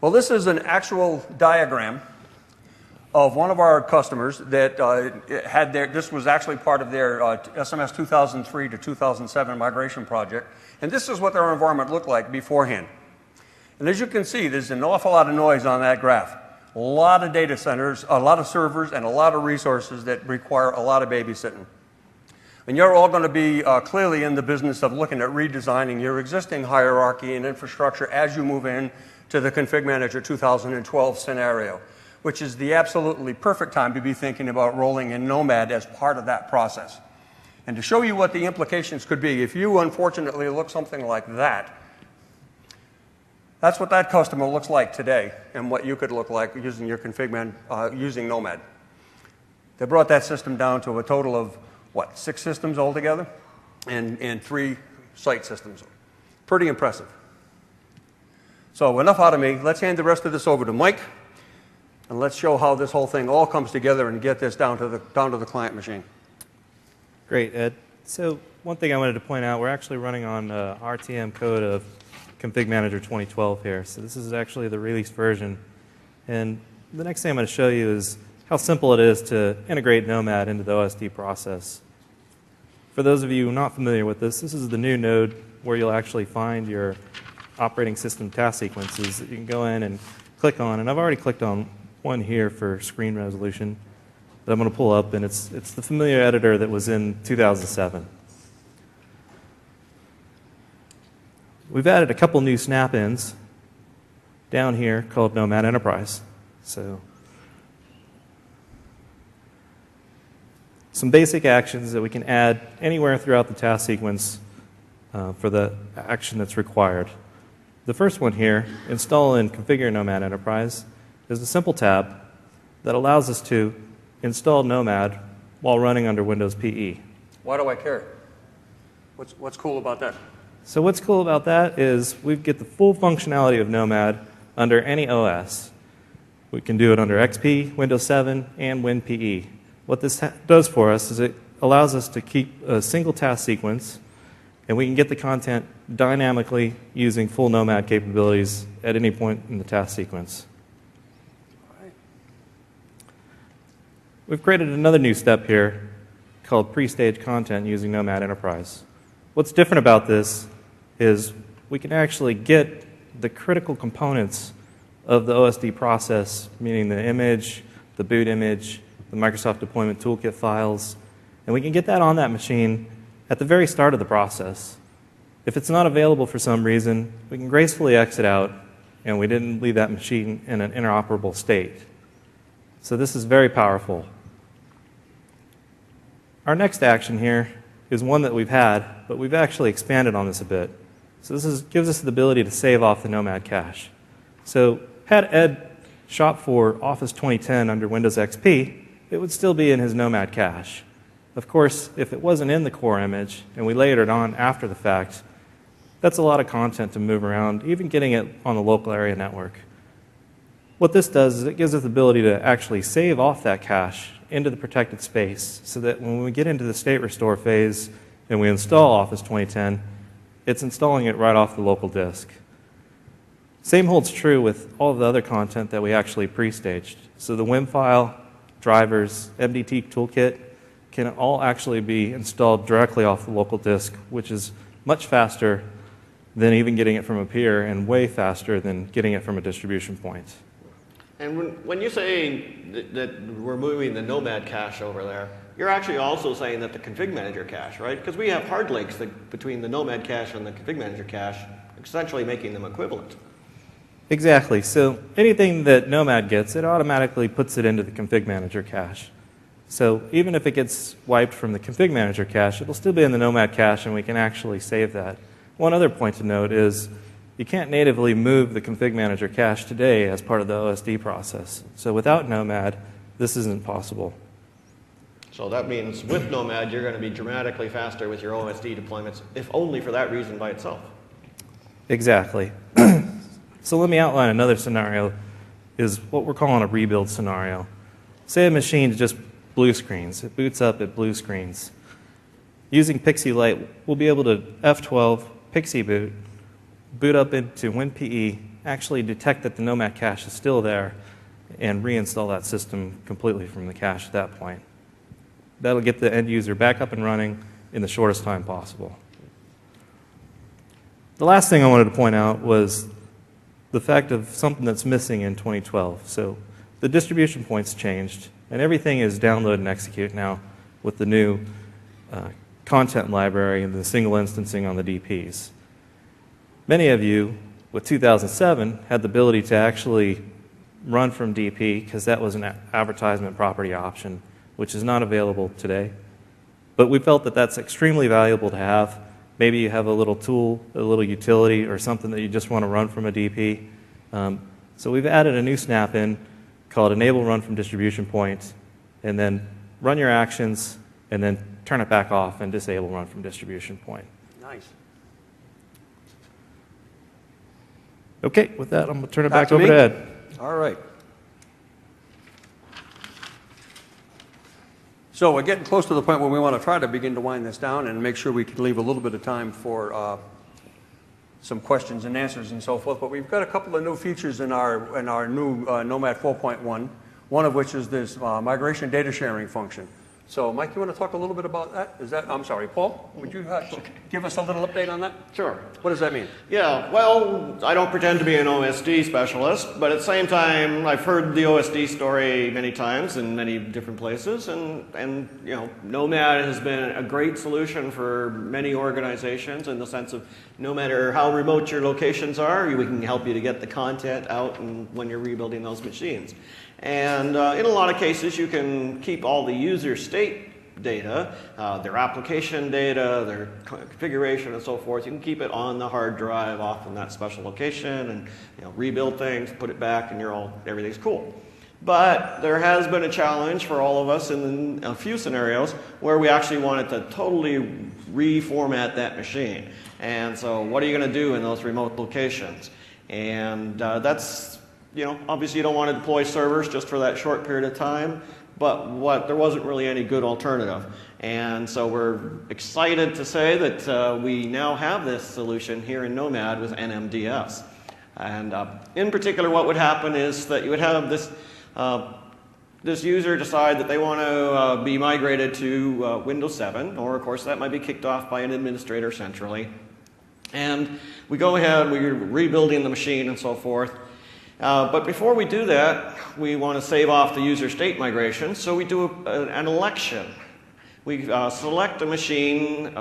Well, this is an actual diagram of one of our customers that this was actually part of their SMS 2003 to 2007 migration project. And this is what their environment looked like beforehand. And as you can see, there's an awful lot of noise on that graph. A lot of data centers, a lot of servers, and a lot of resources that require a lot of babysitting. And you're all going to be clearly in the business of looking at redesigning your existing hierarchy and infrastructure as you move in to the Config Manager 2012 scenario, which is the absolutely perfect time to be thinking about rolling in Nomad as part of that process. And to show you what the implications could be, if you unfortunately look something like that, that's what that customer looks like today and what you could look like using your using Nomad. They brought that system down to a total of, 6 systems altogether and 3 site systems. Pretty impressive. So enough out of me. Let's hand the rest of this over to Mike, and let's show how this whole thing all comes together and get this down to the client machine. Great, Ed. So one thing I wanted to point out, we're actually running on RTM code of Config Manager 2012 here. So this is actually the release version. And the next thing I'm going to show you is how simple it is to integrate Nomad into the OSD process. For those of you not familiar with this is the new node where you'll actually find your operating system task sequences that you can go in and click on. And I've already clicked on one here for screen resolution that I'm going to pull up, and it's the familiar editor that was in 2007. We've added a couple new snap-ins down here called Nomad Enterprise. So some basic actions that we can add anywhere throughout the task sequence for the action that's required. The first one here, install and configure Nomad Enterprise, is a simple tab that allows us to install Nomad while running under Windows PE. Why do I care? What's cool about that? So what's cool about that is we get the full functionality of Nomad under any OS. We can do it under XP, Windows 7, and WinPE. What this does for us is it allows us to keep a single task sequence, and we can get the content dynamically using full Nomad capabilities at any point in the task sequence. We've created another new step here called pre-stage content using Nomad Enterprise. What's different about this is we can actually get the critical components of the OSD process, meaning the image, the boot image, the Microsoft Deployment Toolkit files, and we can get that on that machine at the very start of the process. If it's not available for some reason, we can gracefully exit out, and we didn't leave that machine in an interoperable state. So this is very powerful. Our next action here is one that we've had, but we've actually expanded on this a bit. So this gives us the ability to save off the Nomad cache. So had Ed shop for Office 2010 under Windows XP, it would still be in his Nomad cache. Of course, if it wasn't in the core image and we layered it on after the fact, that's a lot of content to move around, even getting it on the local area network. What this does is it gives us the ability to actually save off that cache into the protected space so that when we get into the state restore phase and we install Office 2010, it's installing it right off the local disk. Same holds true with all of the other content that we actually pre-staged. So the WIM file, drivers, MDT toolkit can all actually be installed directly off the local disk, which is much faster than even getting it from a peer and way faster than getting it from a distribution point. And when you say that we're moving the Nomad cache over there, you're actually also saying that the config manager cache, right? Because we have hard links between the Nomad cache and the config manager cache, essentially making them equivalent. Exactly. So anything that Nomad gets, it automatically puts it into the config manager cache. So even if it gets wiped from the config manager cache, it'll still be in the Nomad cache, and we can actually save that. One other point to note is you can't natively move the config manager cache today as part of the OSD process. So without Nomad, this isn't possible. So that means with Nomad, you're going to be dramatically faster with your OSD deployments, if only for that reason by itself. Exactly. So let me outline another scenario, is what we're calling a rebuild scenario. Say a machine just blue screens. It boots up, it blue screens. Using Pixie Lite, we'll be able to F12, Pixie boot, boot up into WinPE, actually detect that the Nomad cache is still there, and reinstall that system completely from the cache at that point. That'll get the end user back up and running in the shortest time possible. The last thing I wanted to point out was the fact of something that's missing in 2012. So the distribution points changed, and everything is download and execute now with the new content library and the single instancing on the DPs. Many of you, with 2007, had the ability to actually run from DP because that was an advertisement property option, which is not available today. But we felt that that's extremely valuable to have. Maybe you have a little tool, a little utility, or something that you just want to run from a DP. So we've added a new snap-in called Enable Run from Distribution Point, and then run your actions, and then turn it back off and disable Run from Distribution Point. Nice. Okay, with that, I'm going to turn it back over to Ed. All right. So we're getting close to the point where we want to try to begin to wind this down and make sure we can leave a little bit of time for some questions and answers and so forth. But we've got a couple of new features in our new Nomad 4.1, one of which is this migration data sharing function. So, Mike, you want to talk a little bit about that? I'm sorry, Paul, would you give us a little update on that? Sure. What does that mean? Yeah, well, I don't pretend to be an OSD specialist, but at the same time, I've heard the OSD story many times in many different places, and you know, Nomad has been a great solution for many organizations in the sense of no matter how remote your locations are, we can help you to get the content out and when you're rebuilding those machines. And in a lot of cases, you can keep all the user state data, their application data, their configuration and so forth. You can keep it on the hard drive off in that special location and rebuild things, put it back, and everything's cool. But there has been a challenge for all of us in a few scenarios where we actually wanted to totally reformat that machine. And so what are you going to do in those remote locations? And that's, obviously you don't want to deploy servers just for that short period of time, but there wasn't really any good alternative. And so we're excited to say that we now have this solution here in Nomad with NMDS. And in particular, what would happen is that you would have this user decide that they want to be migrated to Windows 7, or of course that might be kicked off by an administrator centrally. And we go ahead, we're rebuilding the machine and so forth. But before we do that, we want to save off the user state migration, so we do an election. We select a machine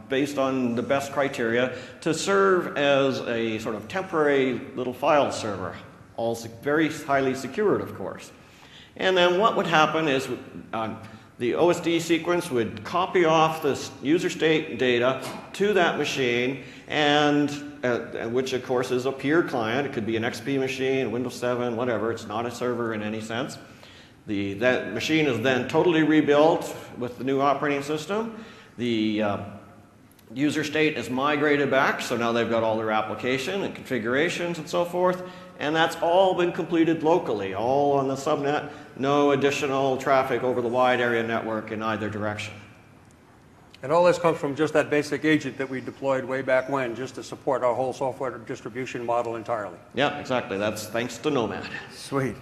based on the best criteria to serve as a sort of temporary little file server, all very highly secured, of course. And then what would happen is the OSD sequence would copy off this user state data to that machine, and which of course is a peer client. It could be an XP machine, Windows 7, whatever. It's not a server in any sense. That machine is then totally rebuilt with the new operating system. The user state is migrated back, so now they've got all their application and configurations and so forth. And that's all been completed locally, all on the subnet, no additional traffic over the wide area network in either direction. And all this comes from just that basic agent that we deployed way back when, just to support our whole software distribution model entirely. Yeah, exactly. That's thanks to Nomad. Sweet.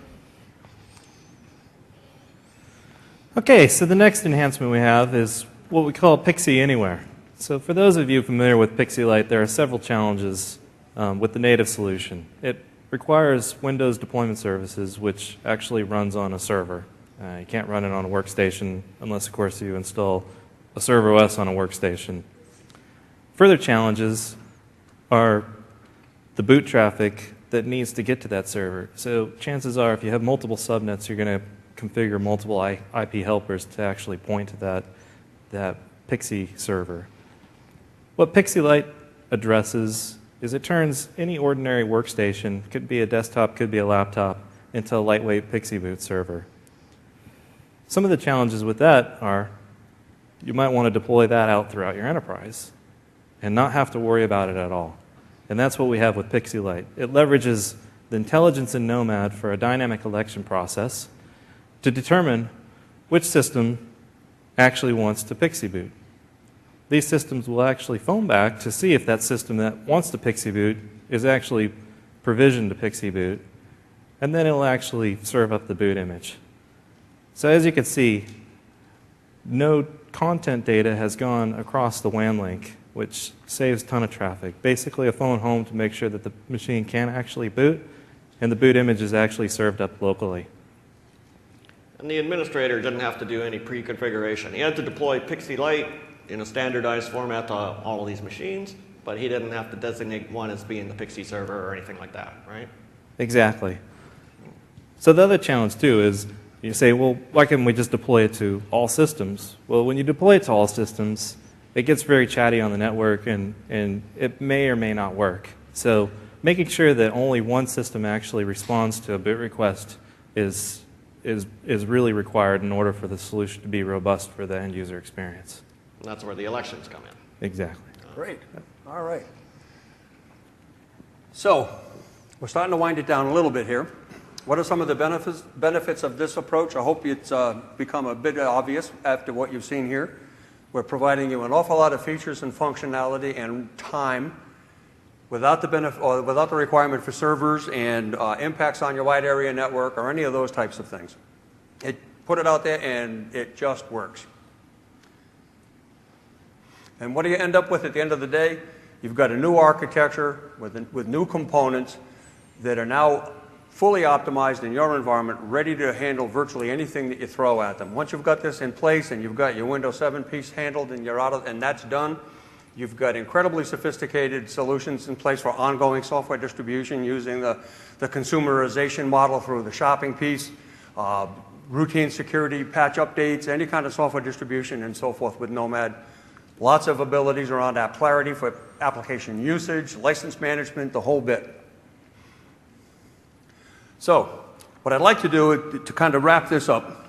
Okay, so the next enhancement we have is what we call Pixie Anywhere. So for those of you familiar with Pixie Lite, there are several challenges with the native solution. It requires Windows deployment services, which actually runs on a server. You can't run it on a workstation unless, of course, you install a server OS on a workstation. Further challenges are the boot traffic that needs to get to that server. So chances are, if you have multiple subnets, you're going to configure multiple IP helpers to actually point to that Pixie server. What Pixie Lite addresses is it turns any ordinary workstation, could be a desktop, could be a laptop, into a lightweight Pixie boot server. Some of the challenges with that are you might want to deploy that out throughout your enterprise and not have to worry about it at all. And that's what we have with Pixie Lite. It leverages the intelligence in Nomad for a dynamic election process to determine which system actually wants to Pixie boot. These systems will actually phone back to see if that system that wants to Pixie boot is actually provisioned to Pixie boot, and then it'll actually serve up the boot image. So as you can see, no content data has gone across the WAN link, which saves a ton of traffic. Basically a phone home to make sure that the machine can actually boot, and the boot image is actually served up locally. And the administrator didn't have to do any pre-configuration. He had to deploy Pixie Lite in a standardized format to all of these machines, but he didn't have to designate one as being the Pixie server or anything like that, right? Exactly. So the other challenge, too, is you say, well, why can't we just deploy it to all systems? Well, when you deploy it to all systems, it gets very chatty on the network, and it may or may not work. So making sure that only one system actually responds to a boot request is really required in order for the solution to be robust for the end user experience. And that's where the elections come in. Exactly. Great. All right. So we're starting to wind it down a little bit here. What are some of the benefits of this approach? I hope it's become a bit obvious after what you've seen here. We're providing you an awful lot of features and functionality and time without the requirement for servers and impacts on your wide area network or any of those types of things. Put it out there and it just works. And what do you end up with at the end of the day? You've got a new architecture with new components that are now fully optimized in your environment, ready to handle virtually anything that you throw at them. Once you've got this in place and you've got your Windows 7 piece handled and and that's done, you've got incredibly sophisticated solutions in place for ongoing software distribution using the consumerization model through the shopping piece. routine security patch updates, any kind of software distribution and so forth with Nomad. Lots of abilities around app clarity for application usage, license management, the whole bit. So what I'd like to do to kind of wrap this up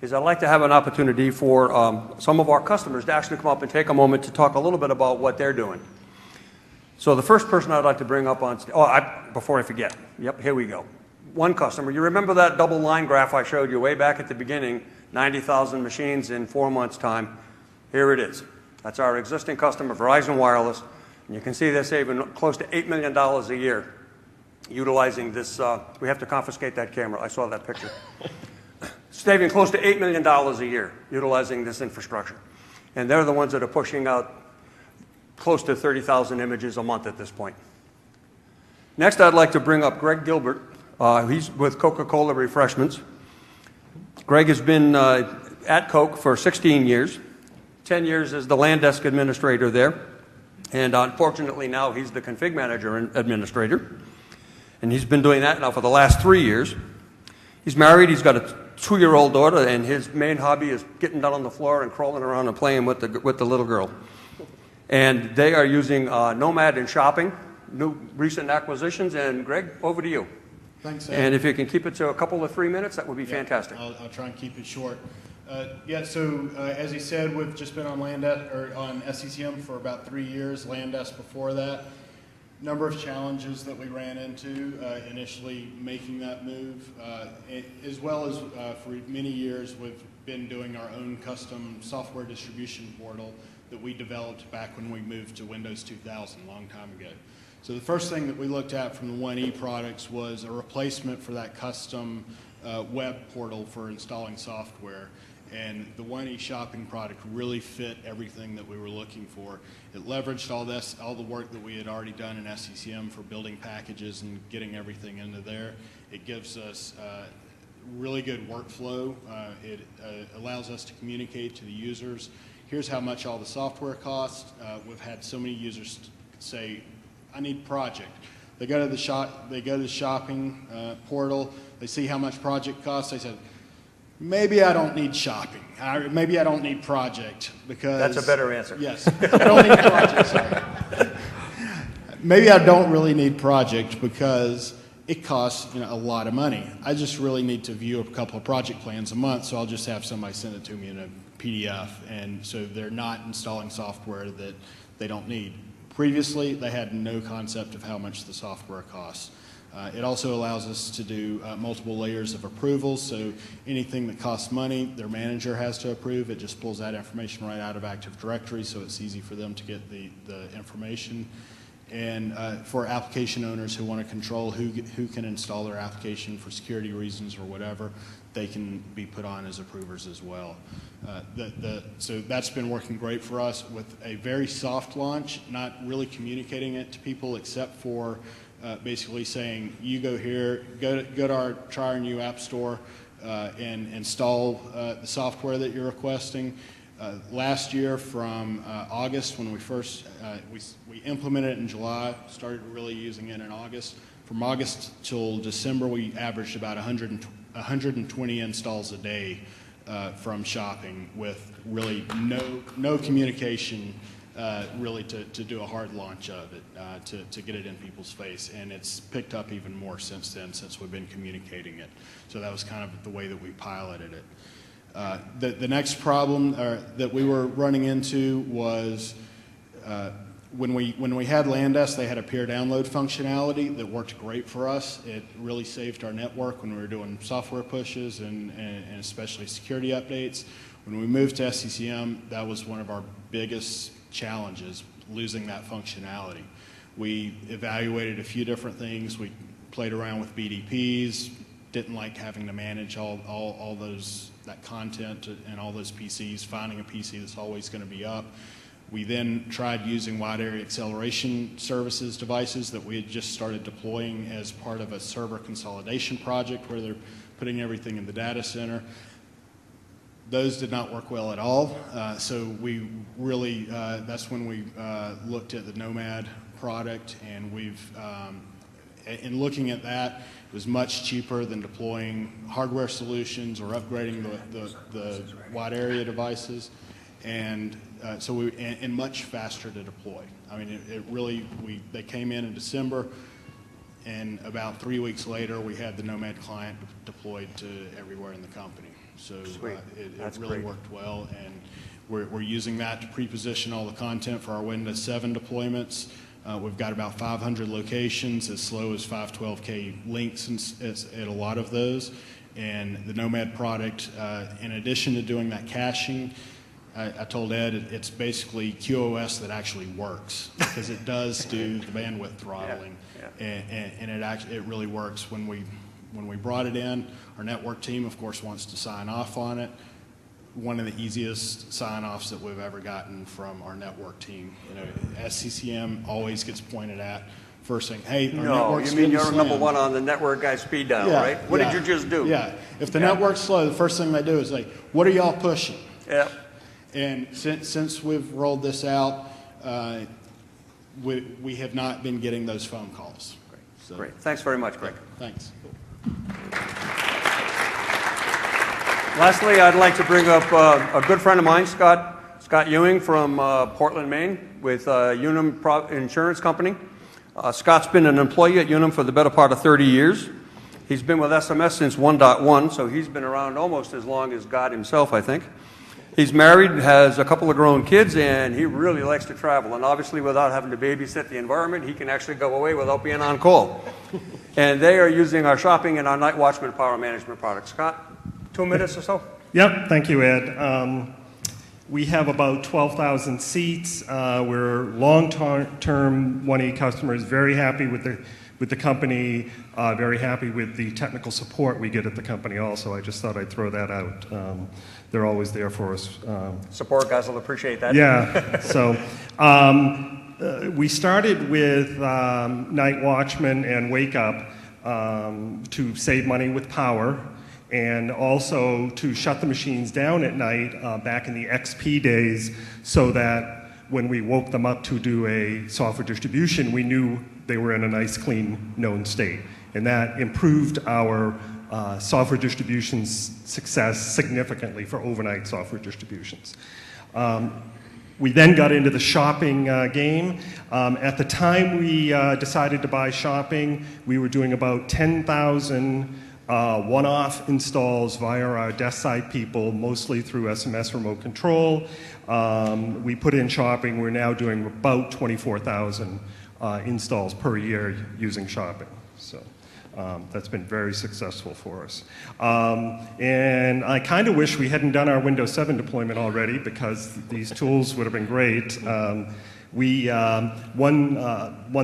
is I'd like to have an opportunity for some of our customers to actually come up and take a moment to talk a little bit about what they're doing. So the first person I'd like to bring up on stage, before I forget, yep, here we go. One customer, you remember that double line graph I showed you way back at the beginning, 90,000 machines in 4 months' time. Here it is. That's our existing customer, Verizon Wireless. And you can see they're saving close to $8 million a year utilizing this. We have to confiscate that camera. I saw that picture. Saving close to $8 million a year utilizing this infrastructure. And they're the ones that are pushing out close to 30,000 images a month at this point. Next, I'd like to bring up Greg Gilbert. He's with Coca-Cola Refreshments. Greg has been at Coke for 16 years, 10 years as the LAN desk administrator there. And unfortunately now he's the config manager and administrator. And he's been doing that now for the last 3 years. He's married, he's got a 2-year-old daughter, and his main hobby is getting down on the floor and crawling around and playing with the little girl. And they are using Nomad in shopping, new recent acquisitions. And Greg, over to you. Thanks, Ed. And if you can keep it to a couple of 3 minutes, that would be fantastic. I'll try and keep it short. So as he said, we've just been on on SCCM for about 3 years, LANDESK before that. Number of challenges that we ran into initially making that move, as well as for many years we've been doing our own custom software distribution portal that we developed back when we moved to Windows 2000 a long time ago. So the first thing that we looked at from the 1E products was a replacement for that custom web portal for installing software. And the 1E shopping product really fit everything that we were looking for. It leveraged all the work that we had already done in SCCM for building packages and getting everything into there. It gives us really good workflow. It allows us to communicate to the users. Here's how much all the software costs. We've had so many users say, I need project. They go to the shopping portal. They see how much project costs. They said, maybe I don't need shopping. Maybe I don't need project because... That's a better answer. Yes. I don't need project, sorry. Maybe I don't really need project because it costs a lot of money. I just really need to view a couple of project plans a month, so I'll just have somebody send it to me in a PDF. And so they're not installing software that they don't need. Previously, they had no concept of how much the software costs. It also allows us to do multiple layers of approvals, so anything that costs money, their manager has to approve. It just pulls that information right out of Active Directory, so it's easy for them to get the information. And for application owners who want to control who can install their application for security reasons or whatever, they can be put on as approvers as well. So that's been working great for us with a very soft launch, not really communicating it to people except for basically saying, you go here, try our new app store and install the software that you're requesting. Last year from August, when we implemented it in July, started really using it in August. From August till December, we averaged about 120 installs a day from shopping with really no communication really to do a hard launch of it, to get it in people's face. And it's picked up even more since then, since we've been communicating it. So that was kind of the way that we piloted it. The next problem that we were running into was when we had LANDESK, they had a peer download functionality that worked great for us. It really saved our network when we were doing software pushes and especially security updates. When we moved to SCCM, that was one of our biggest challenges, losing that functionality. We evaluated a few different things. We played around with BDPs, didn't like having to manage all that content and all those PCs, finding a PC that's always going to be up. We then tried using wide area acceleration services devices that we had just started deploying as part of a server consolidation project where they're putting everything in the data center. Those did not work well at all. So we really, that's when we looked at the Nomad product, and we've in looking at that, it was much cheaper than deploying hardware solutions or upgrading the wide area devices, and and much faster to deploy. I mean, it really, they came in December, and about 3 weeks later, we had the Nomad client deployed to everywhere in the company. So it really worked well, and we're using that to pre-position all the content for our Windows 7 deployments. We've got about 500 locations, as slow as 512K links at a lot of those. And the Nomad product, in addition to doing that caching, I told Ed it's basically QoS that actually works, because it does do the bandwidth throttling, and it really works. When we brought it in, our network team, of course, wants to sign off on it. One of the easiest sign-offs that we've ever gotten from our network team. You know, SCCM always gets pointed at first thing. Hey, our network's you mean you're slammed. number one on the network guy speed dial, right? What did you just do? Yeah. If the network's slow, the first thing they do is like, what are y'all pushing? Yeah. And since we've rolled this out, we have not been getting those phone calls. Great. So, great. Thanks very much, Greg. Thanks. Lastly, I'd like to bring up a good friend of mine, Scott Ewing from Portland, Maine, with Unum Insurance Company. Scott's been an employee at Unum for the better part of 30 years. He's been with SMS since 1.1, so he's been around almost as long as God himself, I think. He's married, has a couple of grown kids, and he really likes to travel. And obviously, without having to babysit the environment, he can actually go away without being on call. And they are using our shopping and our Night Watchman power management products. Scott, 2 minutes or so? Yep, thank you, Ed. We have about 12,000 seats. We're long-term 1E customers, very happy with the company, very happy with the technical support we get at the company also. I just thought I'd throw that out. They're always there for us. Support guys will appreciate that. Yeah, so we started with Night Watchman and Wake Up to save money with power, and also to shut the machines down at night back in the XP days, so that when we woke them up to do a software distribution, we knew they were in a nice, clean, known state. And that improved our software distribution's success significantly for overnight software distributions. We then got into the shopping game. At the time we decided to buy shopping, we were doing about 10,000 one-off installs via our desk side people, mostly through SMS remote control. We put in shopping. We're now doing about 24,000 installs per year using shopping. So that's been very successful for us. And I kind of wish we hadn't done our Windows 7 deployment already, because these tools would have been great. One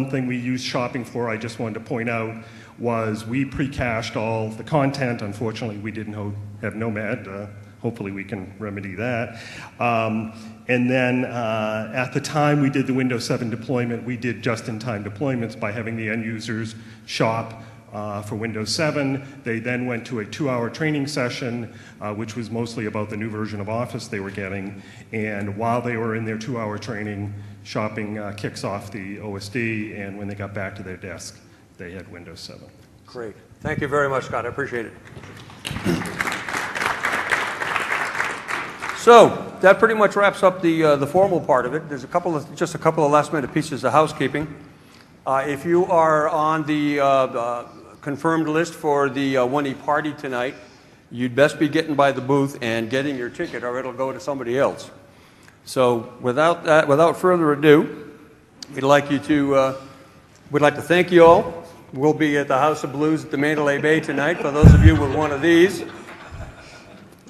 thing we used shopping for, I just wanted to point out, was we pre-cached all the content. Unfortunately, we didn't have Nomad. Hopefully we can remedy that. And then at the time we did the Windows 7 deployment, we did just-in-time deployments by having the end users shop for Windows 7. They then went to a 2-hour training session, which was mostly about the new version of Office they were getting. And while they were in their 2-hour training, shopping kicks off the OSD, and when they got back to their desk, they had Windows 7. Great. Thank you very much, Scott. I appreciate it. So that pretty much wraps up the formal part of it. There's just a couple of last-minute pieces of housekeeping. If you are on the confirmed list for the 1E party tonight, you'd best be getting by the booth and getting your ticket, or it'll go to somebody else. So without further ado, we'd like to thank you all. We'll be at the House of Blues at the Mandalay Bay tonight, for those of you with one of these.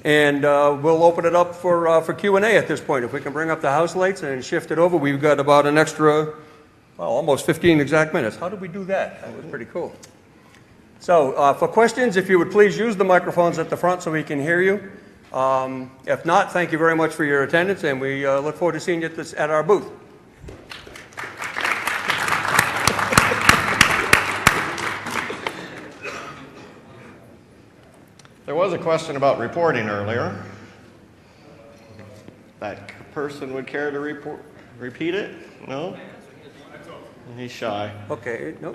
And we'll open it up for Q&A at this point. If we can bring up the house lights and shift it over, we've got about an extra, well, almost 15 exact minutes. How did we do that? That was pretty cool. So for questions, if you would please use the microphones at the front so we can hear you. If not, thank you very much for your attendance, and we look forward to seeing you at our booth. There was a question about reporting earlier. That person would care to repeat it? No? He's shy. Okay. No.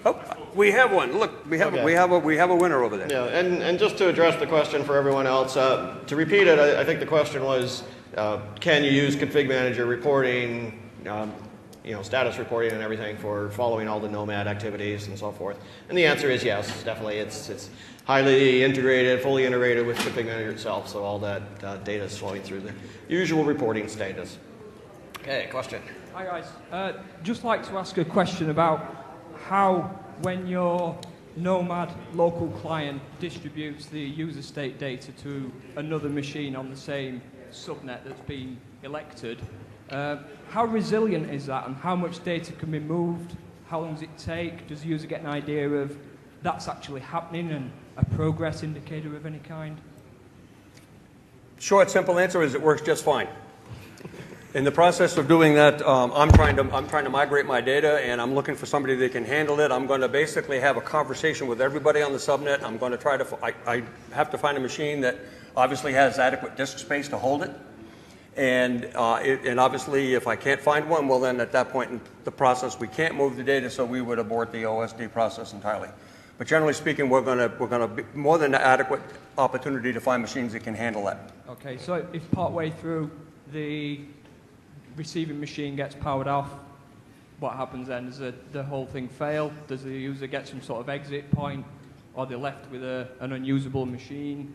Oh, we have one. Look, we have a winner over there. Yeah, and just to address the question for everyone else, to repeat it, I think the question was, can you use config manager reporting, status reporting and everything for following all the Nomad activities and so forth? And the answer is yes, definitely. It's highly integrated, fully integrated with config manager itself, so all that data is flowing through the usual reporting status. Okay, question. Hi guys. Just like to ask a question about how, when your Nomad local client distributes the user state data to another machine on the same subnet that's been elected, how resilient is that, and how much data can be moved? How long does it take? Does the user get an idea of that's actually happening and a progress indicator of any kind? Short, simple answer is it works just fine. In the process of doing that, I'm trying to migrate my data, and I'm looking for somebody that can handle it. I'm going to basically have a conversation with everybody on the subnet. I'm going to try to. I have to find a machine that obviously has adequate disk space to hold it, and obviously, if I can't find one, well, then at that point in the process, we can't move the data, so we would abort the OSD process entirely. But generally speaking, we're going to be more than adequate opportunity to find machines that can handle that. Okay, so if partway through the receiving machine gets powered off, what happens then? Does the whole thing fail? Does the user get some sort of exit point? Or are they left with an unusable machine?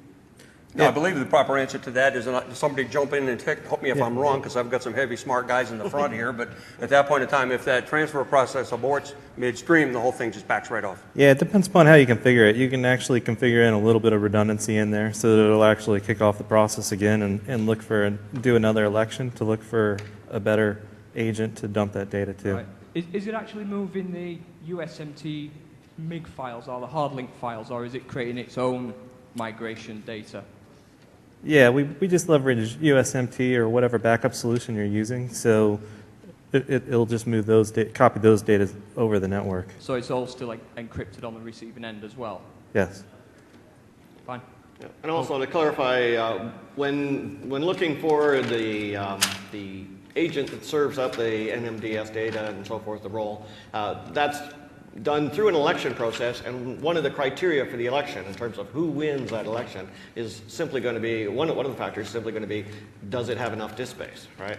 No, I believe the proper answer to that is somebody jump in and help me if I'm wrong, because I've got some heavy, smart guys in the front here. But at that point in time, if that transfer process aborts midstream, the whole thing just backs right off. Yeah, it depends upon how you configure it. You can actually configure in a little bit of redundancy in there so that it'll actually kick off the process again and look for do another election to look for a better agent to dump that data to. Right. Is it actually moving the USMT MIG files or the hard link files, or is it creating its own migration data? Yeah, we just leverage USMT or whatever backup solution you're using, so it'll just move those copy those data over the network. So it's all still encrypted on the receiving end as well? Yes. Fine. Yeah. And also to clarify, when looking for the agent that serves up the NMDS data and so forth, the role, that's done through an election process, and one of the criteria for the election in terms of who wins that election is simply going to be, one of the factors is simply going to be, does it have enough disk space, right?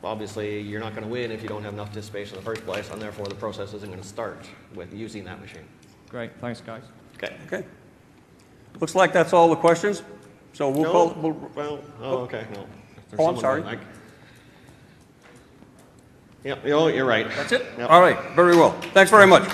Obviously, you're not going to win if you don't have enough disk space in the first place, and therefore the process isn't going to start with using that machine. Great, thanks guys. Okay. Okay. Looks like that's all the questions. So we'll call. Okay. No. There's Oh, I'm someone sorry. Yep. Oh, you're right. That's it? Yep. All right. Very well. Thanks very much.